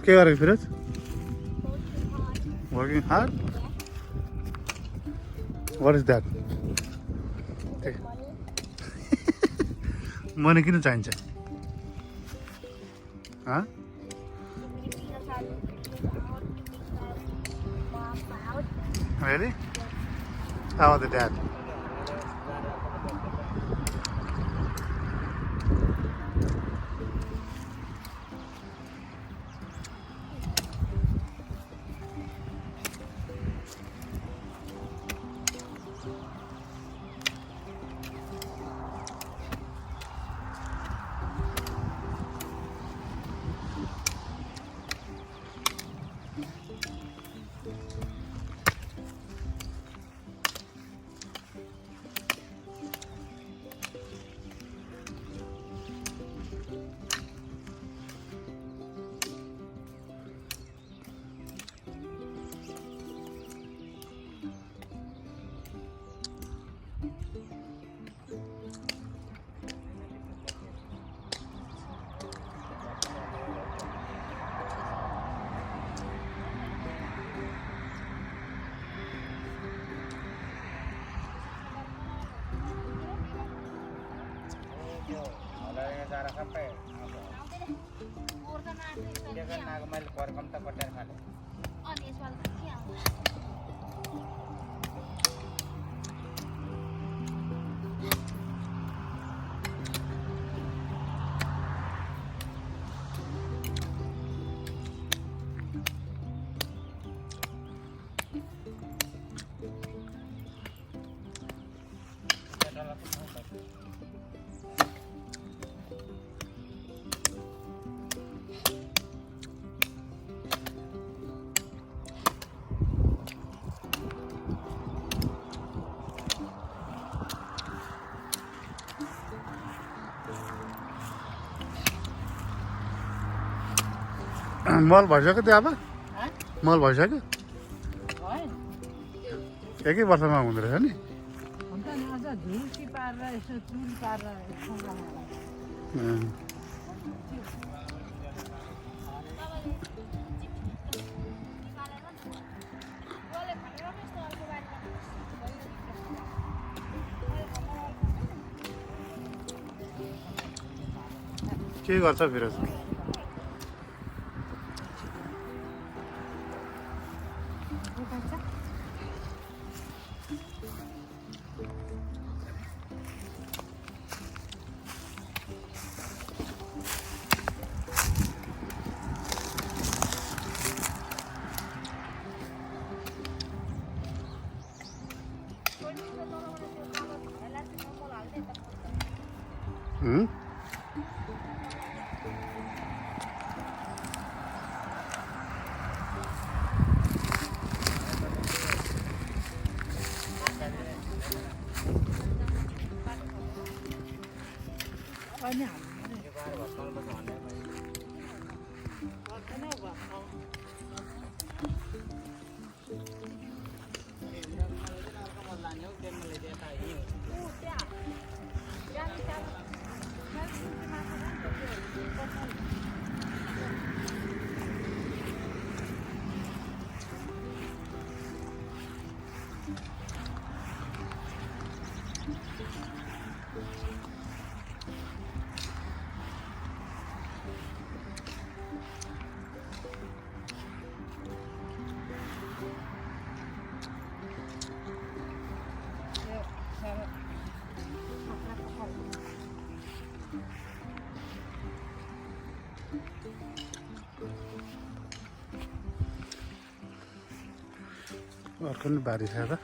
के गरेको Firoz? Working hard? What is that? Money किन चाहिन्छ? Huh? Really? How about the dad? मल भइसक्यो त्यो अब? मल भइसक्यो? एकै वर्षमा हुँदो रहेछ नि? के गर्छ फिरोज? अर्को नि बारी छ त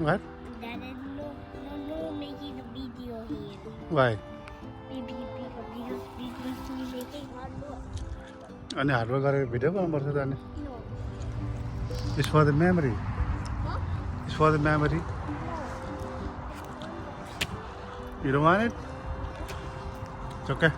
What? Dad, no making a video here. Why? Because we making hard work. अनि हार्डवर्क गरेर भिडियो बनाउनुपर्छ त अनि No. It's for the memory. Huh? It's for the memory. You don't want it? It's okay.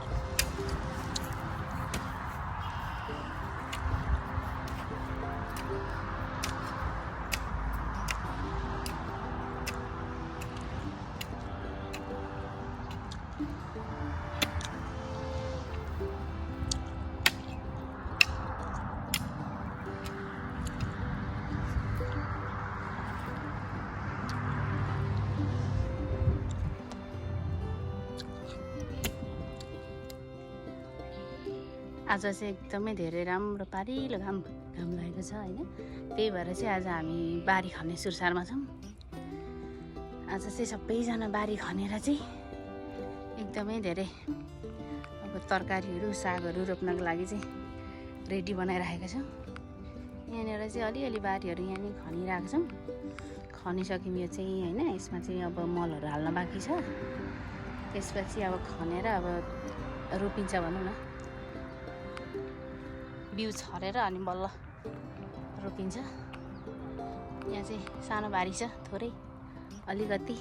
आज चाहिँ एकदमै धेरै राम्रो पारिलो घाम लागेको छ होइन। त्यही भएर चाहिँ आज हामी बारी खन्ने सुरसारमा छौँ। आज चाहिँ सबैजना बारी खनेर चाहिँ एकदमै धेरै अब तरकारीहरू सागहरू रोप्नको लागि चाहिँ रेडी बनाइराखेका छौँ। यहाँनिर चाहिँ अलिअलि बारीहरू यहाँ नि खनिरहेको छौँ। खनिसक्यौँ यो चाहिँ होइन। यसमा चाहिँ अब मलहरू हाल्न बाँकी छ। त्यसपछि अब खनेर अब रोपिन्छ भनौँ न। बिउ छरेर अनि बल्ल रोपिन्छ। यहाँ चाहिँ सानो बारी छ थोरै अलिकति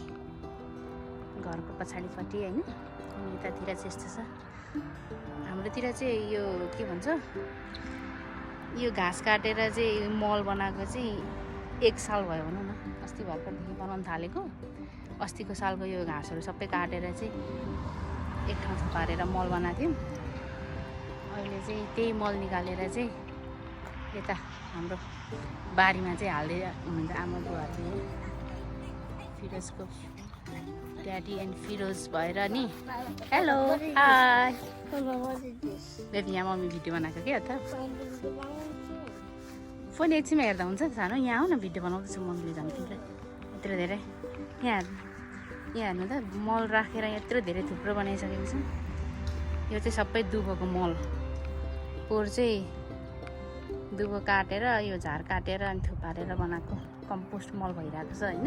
घरको पछाडिपट्टि होइन। अनि यतातिर चाहिँ यस्तो छ। हाम्रोतिर चाहिँ यो के भन्छ यो घाँस काटेर चाहिँ मल बनाएको चाहिँ 1 साल भयो भनौँ न। अस्ति भर्खरदेखि बनाउन थालेको। अस्तिको सालको यो घाँसहरू सबै काटेर चाहिँ एक ठाउँमा पारेर मल बनाएको थियौँ। अहिले चाहिँ त्यही मल निकालेर चाहिँ यता हाम्रो बारीमा चाहिँ हाल्दै हुनुहुन्छ आमा बुवाहरूले। फिरोजको ड्याडी एन्ड फिरोज भएर नि। Hello hi What is this? Baby यहाँ मम्मी भिडियो बनाएको क्या त। What फोन एकछिनमा हेर्दा हुन्छ सानो। यहाँ आऊ न भिडियो बनाउँदैछु मम्मीले झन् तिमीलाई यत्रो धेरै। यहाँ हेर्नु त मल राखेर यत्रो धेरै थुप्रो बनाइसकेको छ। यो चाहिँ सबै दुबोको मल। पोहोर चाहिँ दुबो काटेर यो झार काटेर अनि थुपारेर बनाएको कम्पोस्ट मल भइरहेको छ होइन।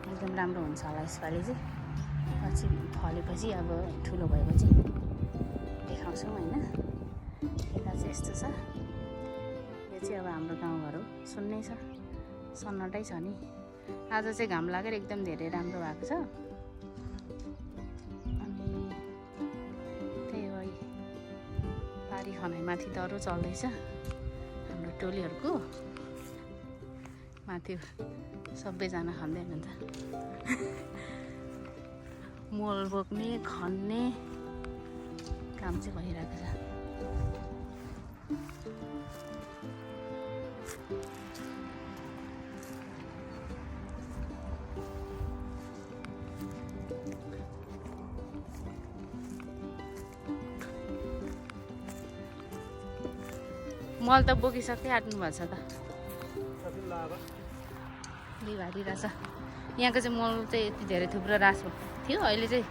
एकदम राम्रो हुन्छ होला यसपालि चाहिँ। पछि फलेपछि अब ठुलो भएपछि देखाउँछौँ होइन। यता चाहिँ यस्तो छ। यो चाहिँ अब हाम्रो गाउँघर हो। सुन्नै छ सन्नाटै छ नि। आज चाहिँ घाम लागेर एकदम धेरै राम्रो भएको छ। अनि त्यही हो बारी खनाइमाथि दह्रो चल्दैछ हाम्रो टोलीहरूको। माथि सबैजना खन्दै हुनुहुन्छ। मल बोक्ने खन्ने काम चाहिँ भइरहेको छ। मल त बोकिसक्दै आँट्नु भएको छ त। दुई भारी रहेछ। यहाँको चाहिँ मल चाहिँ यति धेरै थुप्रो रास थियो। अहिले चाहिँ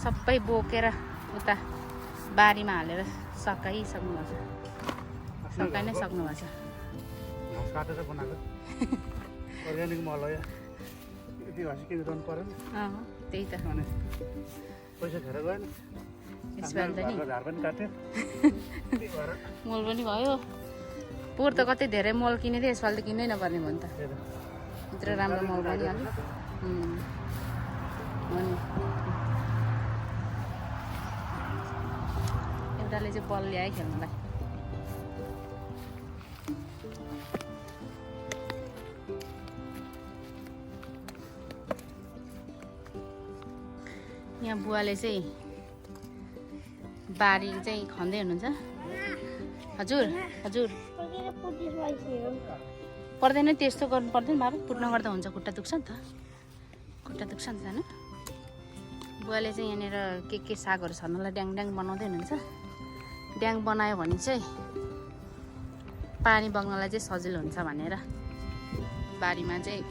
सबै बोकेर उता बारीमा हालेर सकाइसक्नु भएको छ। सकाइ नै सक्नु भएको छ। घाँस काटेर बनाएको अर्ग्यानिक मल हो। यति घाँस किन गर्नु परेन। त्यही त। अनि पैसा खेर गएन। यसपालि त नि झार पनि काट्यो। मल पनि भयो। पोहोर त कतै धेरै मल किने थिएँ। यसपालि त किन्नै नपर्ने भयो नि त। यत्रो राम्रो मल पनि अलिक हो नि। एउटाले चाहिँ बल ल्यायो खेल्नुलाई। यहाँ बुवाले चाहिँ बारी चाहिँ खन्दै हुनुहुन्छ। हजुर हजुर पर्दैन त्यस्तो गर्नु पर्दैन बाबा। पुट्न गर्दा हुन्छ। खुट्टा दुख्छ नि त। खुट्टा दुख्छ नि त सानो। बुवाले चाहिँ यहाँनिर के सागहरू छर्नलाई ड्याङ बनाउँदै हुनुहुन्छ। ड्याङ बनायो भने चाहिँ पानी बग्नलाई चाहिँ सजिलो हुन्छ भनेर बारीमा चाहिँ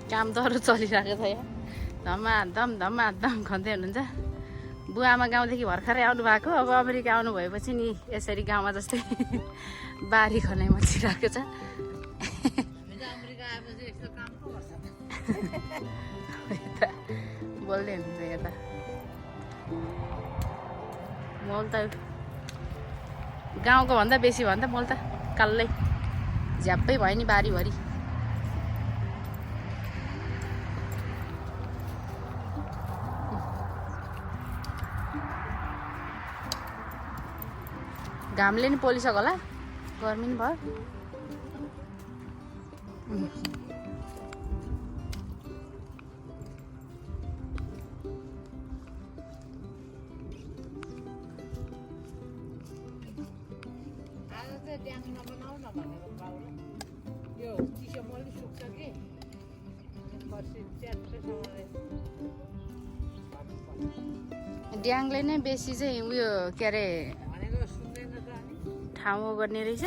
काम दह्रो चलिरहेको छ। यहाँ धमाधम खन्दै हुनुहुन्छ। बुवा आमा गाउँदेखि भर्खरै आउनु भएको। अब अमेरिका आउनु भएपछि नि यसरी गाउँमा जस्तै बारी खनाइ मचिरहेको छ। यता बोल्दै हुन्छ यता मल त गाउँको भन्दा बेसी भन्दा मल त कालै झ्याप्पै भयो नि बारीभरि घामले नि पोलिसक्यो होला गर्मी नि भयो ड्याङले नै बेसी चाहिँ उयो के अरे ठाउँ गर्ने रहेछ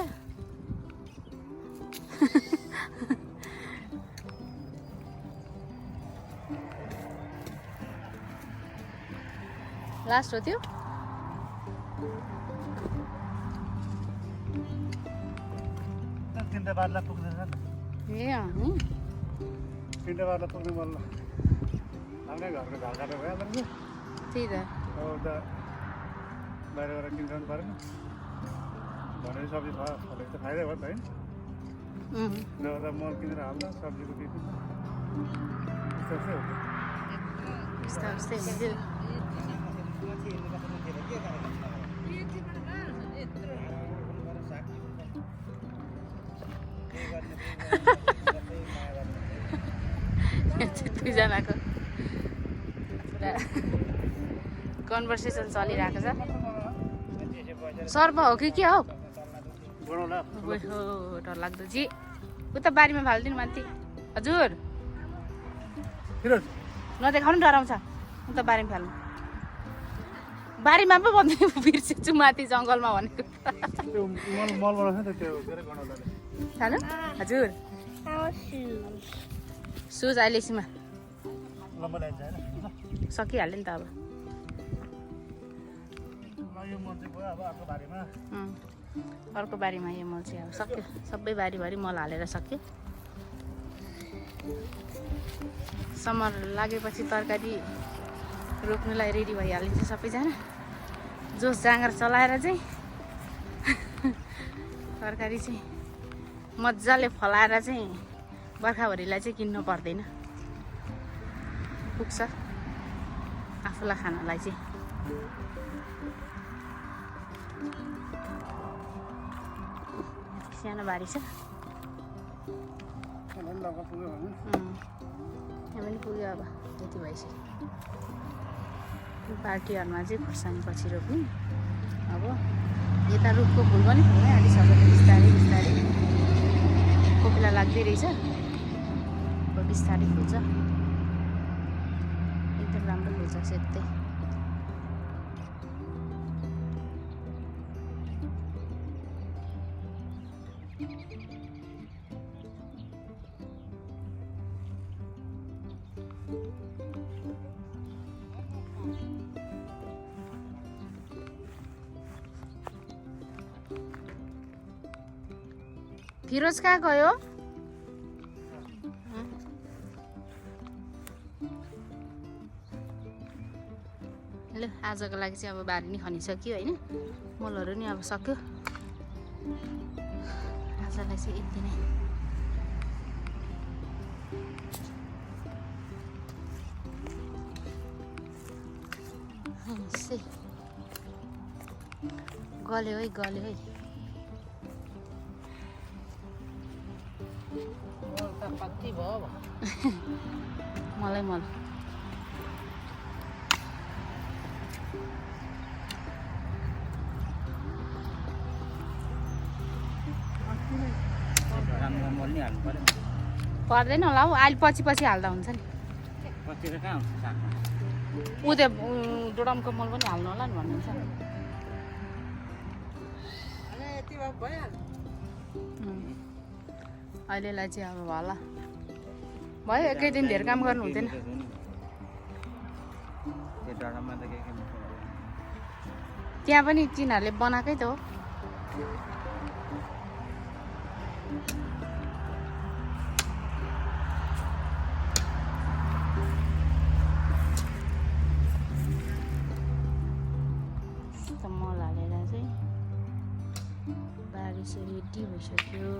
लास्ट हो त्यो तिनवटा बादला पुग्दैन ए नि तिनवटा बादला पुग्नु बल्ल आफ्नै घरको घाल काटेर भइहाल्छ नि त्यही त अब त बाहिरबाट किनिरहनु परेन भनेर सब्जी फलेको त फाइदै भयो नि त होइन नभए त मल किनेर हाल्दा सब्जीको बिक्री त्यस्तै हो उस्तै हुन्थ्यो दुईजनाको पुरा कन्भर्सेसन चलिरहेको छ सर्प हो कि के हौ डर लाग्दो जी उता बारीमा फालिदिनु माथि हजुर नदेखाउनु डराउँछ उता बारीमा फाल्नु बारीमा पो भन्दै बिर्सेछु माथि जङ्गलमा भनेको खानु हजुर सुज अहिले एकछिनमा सकिहाल्यो नि त अब अर्को बारीमा यो मल चाहिँ अब सक्यो सबै बारीभरि मल हालेर सक्यो समर लागेपछि तरकारी रोप्नुलाई रेडी भइहालिन्छ सबैजना जोस जाँगर चलाएर चाहिँ तरकारी चाहिँ मजाले फलाएर चाहिँ बर्खाभरिलाई चाहिँ किन्नु पर्दैन पुग्छ आफूलाई खानलाई चाहिँ सानो बारी छ यहाँ पनि पुग्यो अब यति भइसक्यो पार्टीहरूमा चाहिँ खुर्सानी पछि रोप्ने अब यता रुखको फुल पनि फुल्नै आँटिसक्यो बिस्तारै बिस्तारै कोपिला लाग्दै रहेछ बिस्तारै फुल्छ एकदम राम्रो फुल्छ सेप्दै फिरोज कहाँ गयो ल आजको लागि चाहिँ अब बारी नि खनिसक्यो होइन मलहरू नि अब सक्यो आजलाई चाहिँ यति नै गल्यो है गल्यो है कति भयो मलाई मल पर्दैन होला हौ अहिले पछि पछि हाल्दा हुन्छ नि ऊ त्यो डोडमको मल पनि हाल्नु होला नि भन्नुहुन्छ अहिलेलाई चाहिँ अब होला भयो एकै दिन धेर काम गर्नु हुँदैन त्यहाँ पनि तिनीहरूले बनाएकै त हो मासु रेडी भइसक्यो।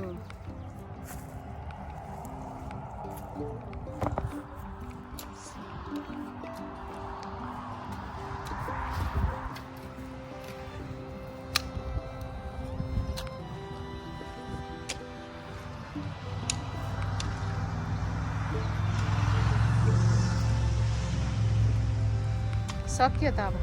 सक्यो त अब।